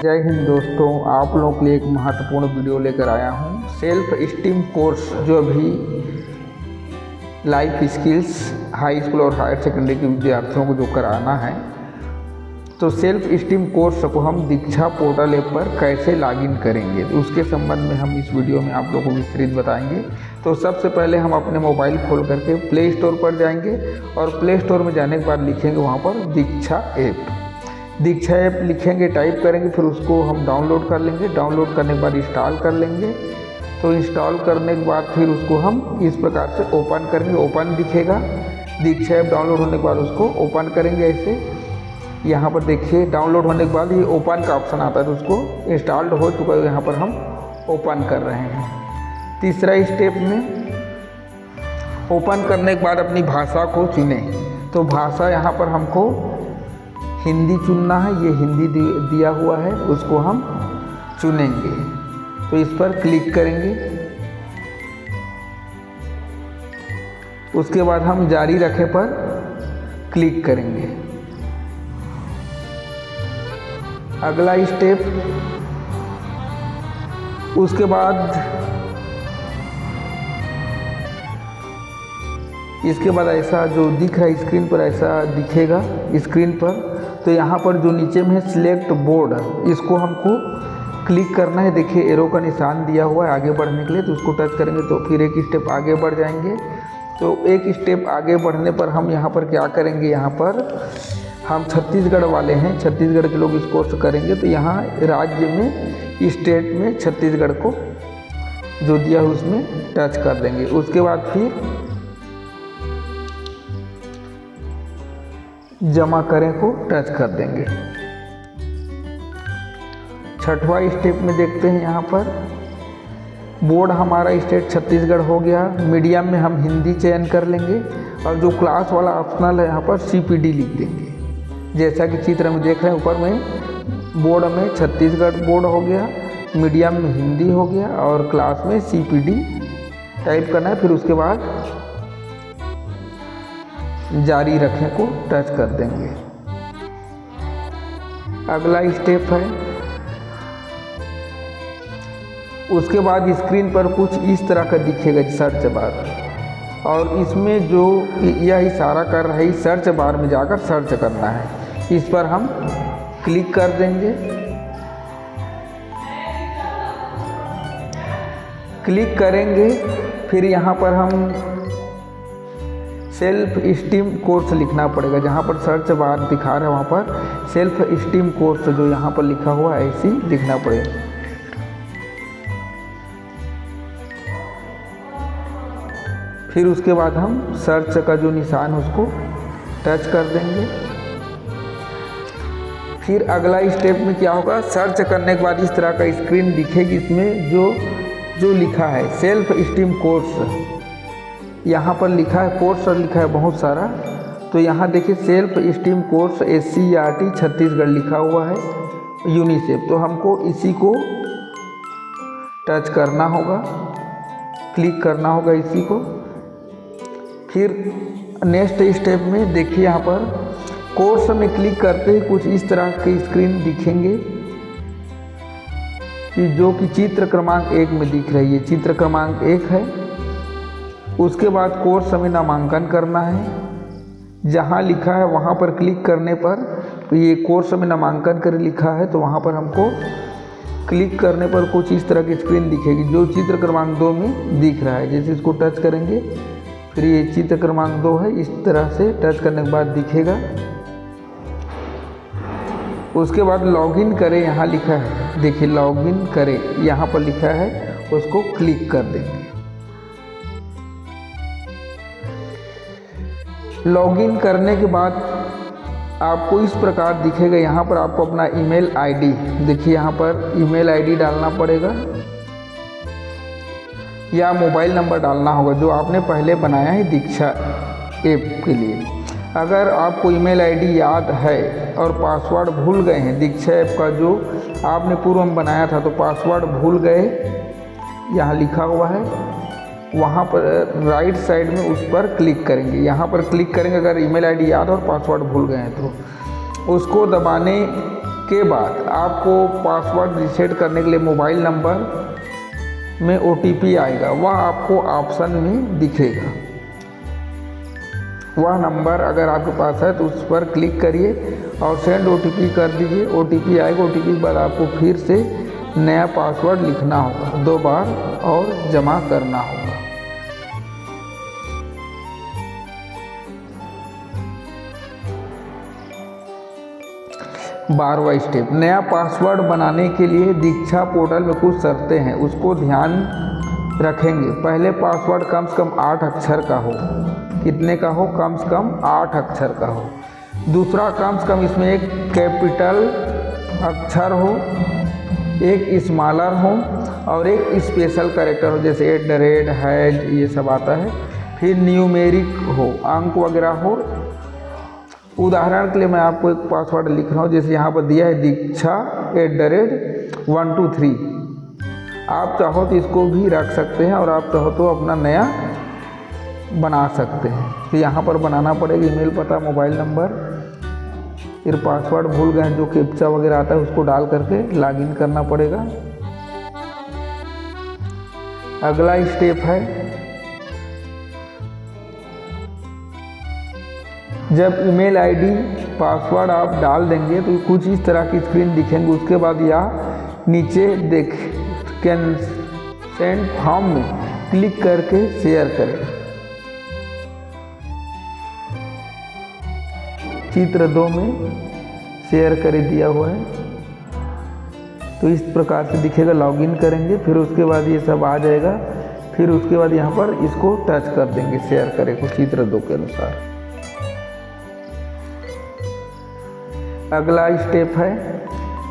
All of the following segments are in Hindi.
जय हिंद दोस्तों, आप लोगों के लिए एक महत्वपूर्ण वीडियो लेकर आया हूं। सेल्फ स्टीम कोर्स जो अभी लाइफ स्किल्स हाई स्कूल और हायर सेकेंडरी के विद्यार्थियों को जो कराना है, तो सेल्फ स्टीम कोर्स को हम दीक्षा पोर्टल ऐप पर कैसे लॉगिन करेंगे, तो उसके संबंध में हम इस वीडियो में आप लोगों को विस्तृत बताएंगे। तो सबसे पहले हम अपने मोबाइल खोल करके प्ले स्टोर पर जाएंगे और प्ले स्टोर में जाने के बाद लिखेंगे वहाँ पर दीक्षा ऐप लिखेंगे, टाइप करेंगे, फिर उसको हम डाउनलोड कर लेंगे। डाउनलोड करने के बाद इंस्टॉल कर लेंगे। तो इंस्टॉल करने के बाद फिर उसको हम इस प्रकार से ओपन करेंगे। ओपन दिखेगा, दीक्षा ऐप डाउनलोड होने के बाद उसको ओपन करेंगे। ऐसे यहाँ पर देखिए डाउनलोड होने के बाद ये ओपन का ऑप्शन आता है, तो उसको इंस्टॉल्ड हो चुका है, यहाँ पर हम ओपन कर रहे हैं। तीसरा स्टेप में ओपन करने के बाद अपनी भाषा को चुनें। तो भाषा यहाँ पर हमको हिंदी चुनना है, ये हिंदी दिया हुआ है, उसको हम चुनेंगे। तो इस पर क्लिक करेंगे। उसके बाद हम जारी रखें पर क्लिक करेंगे। अगला स्टेप, उसके बाद इसके बाद ऐसा जो दिख रहा है स्क्रीन पर, ऐसा दिखेगा स्क्रीन पर। तो यहाँ पर जो नीचे में है सिलेक्ट बोर्ड, इसको हमको क्लिक करना है। देखिए एरो का निशान दिया हुआ है आगे बढ़ने के लिए, तो उसको टच करेंगे तो फिर एक स्टेप आगे बढ़ जाएंगे। तो एक स्टेप आगे बढ़ने पर हम यहाँ पर क्या करेंगे, यहाँ पर हम छत्तीसगढ़ वाले हैं, छत्तीसगढ़ के लोग इस कोर्स करेंगे। तो यहाँ राज्य में, स्टेट में छत्तीसगढ़ को जो दिया है उसमें टच कर देंगे। उसके बाद फिर जमा करें को टच कर देंगे। छठवां स्टेप में देखते हैं, यहाँ पर बोर्ड हमारा स्टेट छत्तीसगढ़ हो गया। मीडियम में हम हिंदी चयन कर लेंगे और जो क्लास वाला ऑप्शनल है यहाँ पर CPD लिख देंगे। जैसा कि चित्र में देख रहे हैं, ऊपर में बोर्ड में छत्तीसगढ़ बोर्ड हो गया, मीडियम में हिंदी हो गया और क्लास में CPD टाइप करना है। फिर उसके बाद जारी रखें को टच कर देंगे। अगला स्टेप है, उसके बाद स्क्रीन पर कुछ इस तरह का दिखेगा सर्च बार, और इसमें जो यह इशारा कर रहा है सर्च बार में जाकर सर्च करना है। इस पर हम क्लिक कर देंगे। क्लिक करेंगे, फिर यहाँ पर हम सेल्फ स्टीम कोर्स लिखना पड़ेगा। जहाँ पर सर्च बार दिखा रहा है वहाँ पर सेल्फ स्टीम कोर्स जो यहाँ पर लिखा हुआ है ऐसे ही लिखना पड़ेगा। फिर उसके बाद हम सर्च का जो निशान उसको टच कर देंगे। फिर अगला स्टेप में क्या होगा, सर्च करने के बाद इस तरह का स्क्रीन दिखेगी। इसमें जो लिखा है सेल्फ स्टीम कोर्स, यहाँ पर लिखा है कोर्स और लिखा है बहुत सारा। तो यहाँ देखिए self esteem course SCERT Chhattisgarh लिखा हुआ है, यूनिसेफ। तो हमको इसी को टच करना होगा, क्लिक करना होगा इसी को। फिर नेक्स्ट स्टेप में देखिए यहाँ पर कोर्स में क्लिक करते ही कुछ इस तरह की स्क्रीन दिखेंगे कि जो कि चित्र क्रमांक 1 में दिख रही है, चित्र क्रमांक 1 है। उसके बाद कोर्स में नामांकन करना है। जहाँ लिखा है वहाँ पर क्लिक करने पर, तो ये कोर्स में नामांकन कर लिखा है, तो वहाँ पर हमको क्लिक करने पर कुछ इस तरह की स्क्रीन दिखेगी जो चित्र क्रमांक 2 में दिख रहा है। जैसे इसको टच करेंगे, फिर ये चित्र क्रमांक 2 है, इस तरह से टच करने के बाद दिखेगा। उसके बाद लॉगिन करें, यहाँ लिखा है देखिए लॉगिन करें, यहाँ पर लिखा है, उसको क्लिक कर देंगे। लॉगिन करने के बाद आपको इस प्रकार दिखेगा। यहाँ पर आपको अपना ईमेल आईडी, देखिए यहाँ पर ईमेल आईडी डालना पड़ेगा या मोबाइल नंबर डालना होगा जो आपने पहले बनाया है दीक्षा ऐप के लिए। अगर आपको ईमेल आईडी याद है और पासवर्ड भूल गए हैं, दीक्षा ऐप का जो आपने पूर्व में बनाया था, तो पासवर्ड भूल गए, यहाँ लिखा हुआ है, वहाँ पर राइट साइड में उस पर क्लिक करेंगे। यहाँ पर क्लिक करेंगे अगर ईमेल आईडी याद और पासवर्ड भूल गए हैं तो। उसको दबाने के बाद आपको पासवर्ड रीसेट करने के लिए मोबाइल नंबर में OTP आएगा, वह आपको ऑप्शन में दिखेगा। वह नंबर अगर आपके पास है तो उस पर क्लिक करिए और सेंड OTP कर दीजिए। OTP आएगा, OTP के बाद आपको फिर से नया पासवर्ड लिखना होगा 2 बार और जमा करना होगा। 12वां स्टेप, नया पासवर्ड बनाने के लिए दीक्षा पोर्टल में कुछ शर्तें हैं, उसको ध्यान रखेंगे। पहले पासवर्ड कम से कम 8 अक्षर का हो। कितने का हो? कम से कम 8 अक्षर का हो। दूसरा, कम से कम इसमें एक कैपिटल अक्षर हो, एक स्मॉलर हो और एक स्पेशल कैरेक्टर हो, जैसे @ ये सब आता है। फिर न्यूमेरिक हो, अंक वगैरह हो। उदाहरण के लिए मैं आपको एक पासवर्ड लिख रहा हूँ, जैसे यहाँ पर दिया है दीक्षा @123। आप चाहो तो इसको भी रख सकते हैं और आप चाहो तो अपना नया बना सकते हैं। तो यहाँ पर बनाना पड़ेगा ईमेल पता, मोबाइल नंबर, फिर पासवर्ड भूल गए जो कैप्चा वगैरह आता है उसको डाल करके लॉगिन करना पड़ेगा। अगला स्टेप है, जब ईमेल आईडी पासवर्ड आप डाल देंगे तो कुछ इस तरह की स्क्रीन दिखेंगे। उसके बाद यहाँ नीचे कंसेंट फॉर्म में क्लिक करके शेयर करें। चित्र 2 में शेयर कर दिया हुआ है, तो इस प्रकार से दिखेगा। लॉगिन करेंगे, फिर उसके बाद ये सब आ जाएगा। फिर उसके बाद यहाँ पर इसको टच कर देंगे, शेयर करें को चित्र 2 के अनुसार। अगला स्टेप है,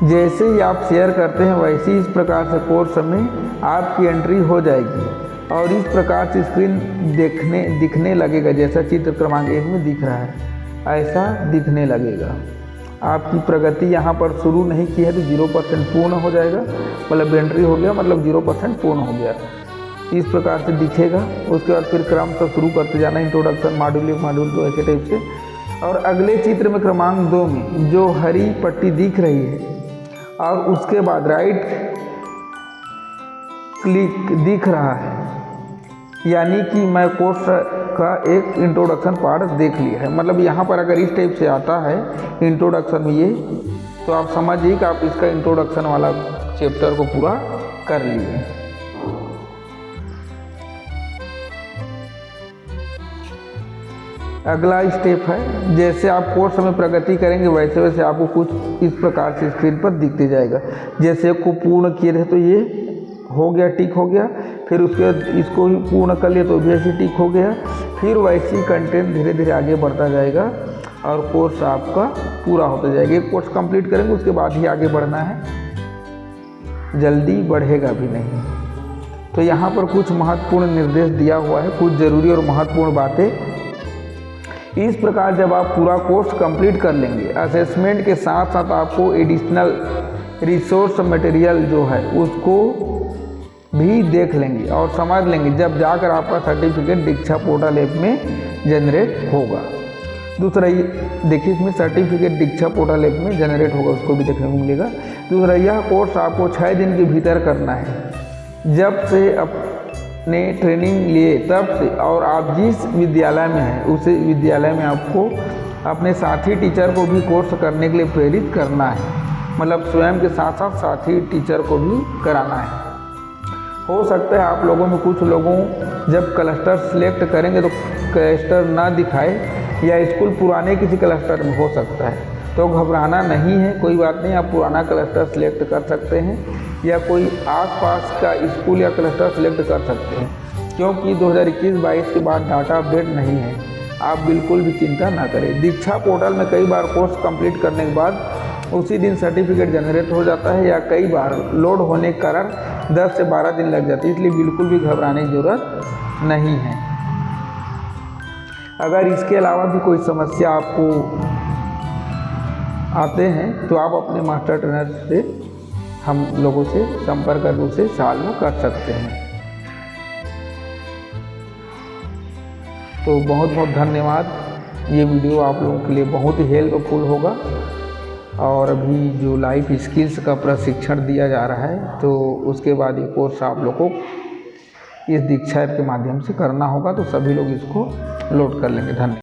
जैसे ही आप शेयर करते हैं वैसे ही इस प्रकार से कोर्स में आपकी एंट्री हो जाएगी और इस प्रकार से स्क्रीन दिखने लगेगा, जैसा चित्र क्रमांक 1 में दिख रहा है ऐसा दिखने लगेगा। आपकी प्रगति यहाँ पर शुरू नहीं की है तो 0% पूर्ण हो जाएगा, मतलब एंट्री हो गया, मतलब 0% पूर्ण हो गया। इस प्रकार से दिखेगा। उसके बाद फिर क्रम से शुरू करते जाना, इंट्रोडक्शन, मॉड्यूल 1, मॉड्यूल 2, ऐसे टाइप से। और अगले चित्र में क्रमांक 2 में जो हरी पट्टी दिख रही है और उसके बाद राइट क्लिक दिख रहा है, यानी कि मैं कोर्स का एक इंट्रोडक्शन पार्ट देख लिया है। मतलब यहाँ पर अगर इस टाइप से आता है इंट्रोडक्शन में ये, तो आप समझिए कि आप इसका इंट्रोडक्शन वाला चैप्टर को पूरा कर लिए। अगला स्टेप है, जैसे आप कोर्स में प्रगति करेंगे वैसे वैसे आपको कुछ इस प्रकार से स्क्रीन पर दिखते जाएगा। जैसे को पूर्ण किए थे तो ये हो गया, टिक हो गया। फिर उसके बाद इसको ही पूर्ण कर लिया तो भी ऐसे टिक हो गया। फिर वैसे ही कंटेंट धीरे धीरे आगे बढ़ता जाएगा और कोर्स आपका पूरा होता जाएगा। एक कोर्स कंप्लीट करेंगे उसके बाद ही आगे बढ़ना है, जल्दी बढ़ेगा भी नहीं। तो यहाँ पर कुछ महत्वपूर्ण निर्देश दिया हुआ है, कुछ ज़रूरी और महत्वपूर्ण बातें। इस प्रकार जब आप पूरा कोर्स कंप्लीट कर लेंगे, असेसमेंट के साथ साथ आपको एडिशनल रिसोर्स मटेरियल जो है उसको भी देख लेंगे और समझ लेंगे, जब जाकर आपका सर्टिफिकेट दीक्षा पोर्टल ऐप में जनरेट होगा। दूसरा ये देखिए, इसमें सर्टिफिकेट दीक्षा पोर्टल ऐप में जनरेट होगा, उसको भी देखने को मिलेगा। दूसरा, यह कोर्स आपको 6 दिन के भीतर करना है। जब से ने ट्रेनिंग लिए तब से, और आप जिस विद्यालय में हैं उसी विद्यालय में आपको अपने साथी टीचर को भी कोर्स करने के लिए प्रेरित करना है। मतलब स्वयं के साथ साथ साथी टीचर को भी कराना है। हो सकता है आप लोगों में कुछ लोगों जब क्लस्टर सिलेक्ट करेंगे तो क्लस्टर ना दिखाए, या स्कूल पुराने किसी क्लस्टर में हो सकता है, तो घबराना नहीं है, कोई बात नहीं। आप पुराना क्लस्टर सिलेक्ट कर सकते हैं या कोई आसपास का स्कूल या क्लस्टर सिलेक्ट कर सकते हैं, क्योंकि 2021-22 के बाद डाटा अपडेट नहीं है। आप बिल्कुल भी चिंता ना करें। दीक्षा पोर्टल में कई बार कोर्स कंप्लीट करने के बाद उसी दिन सर्टिफिकेट जनरेट हो जाता है, या कई बार लोड होने के कारण 10 से 12 दिन लग जाते हैं, इसलिए बिल्कुल भी घबराने की ज़रूरत नहीं है। अगर इसके अलावा भी कोई समस्या आपको आते हैं तो आप अपने मास्टर ट्रेनर से, हम लोगों से संपर्क करके उसे सॉल्व कर सकते हैं। तो बहुत बहुत धन्यवाद। ये वीडियो आप लोगों के लिए बहुत ही हेल्पफुल होगा। और अभी जो लाइफ स्किल्स का प्रशिक्षण दिया जा रहा है, तो उसके बाद ये कोर्स आप लोग को इस दीक्षा ऐप के माध्यम से करना होगा। तो सभी लोग इसको लोड कर लेंगे। धन्यवाद।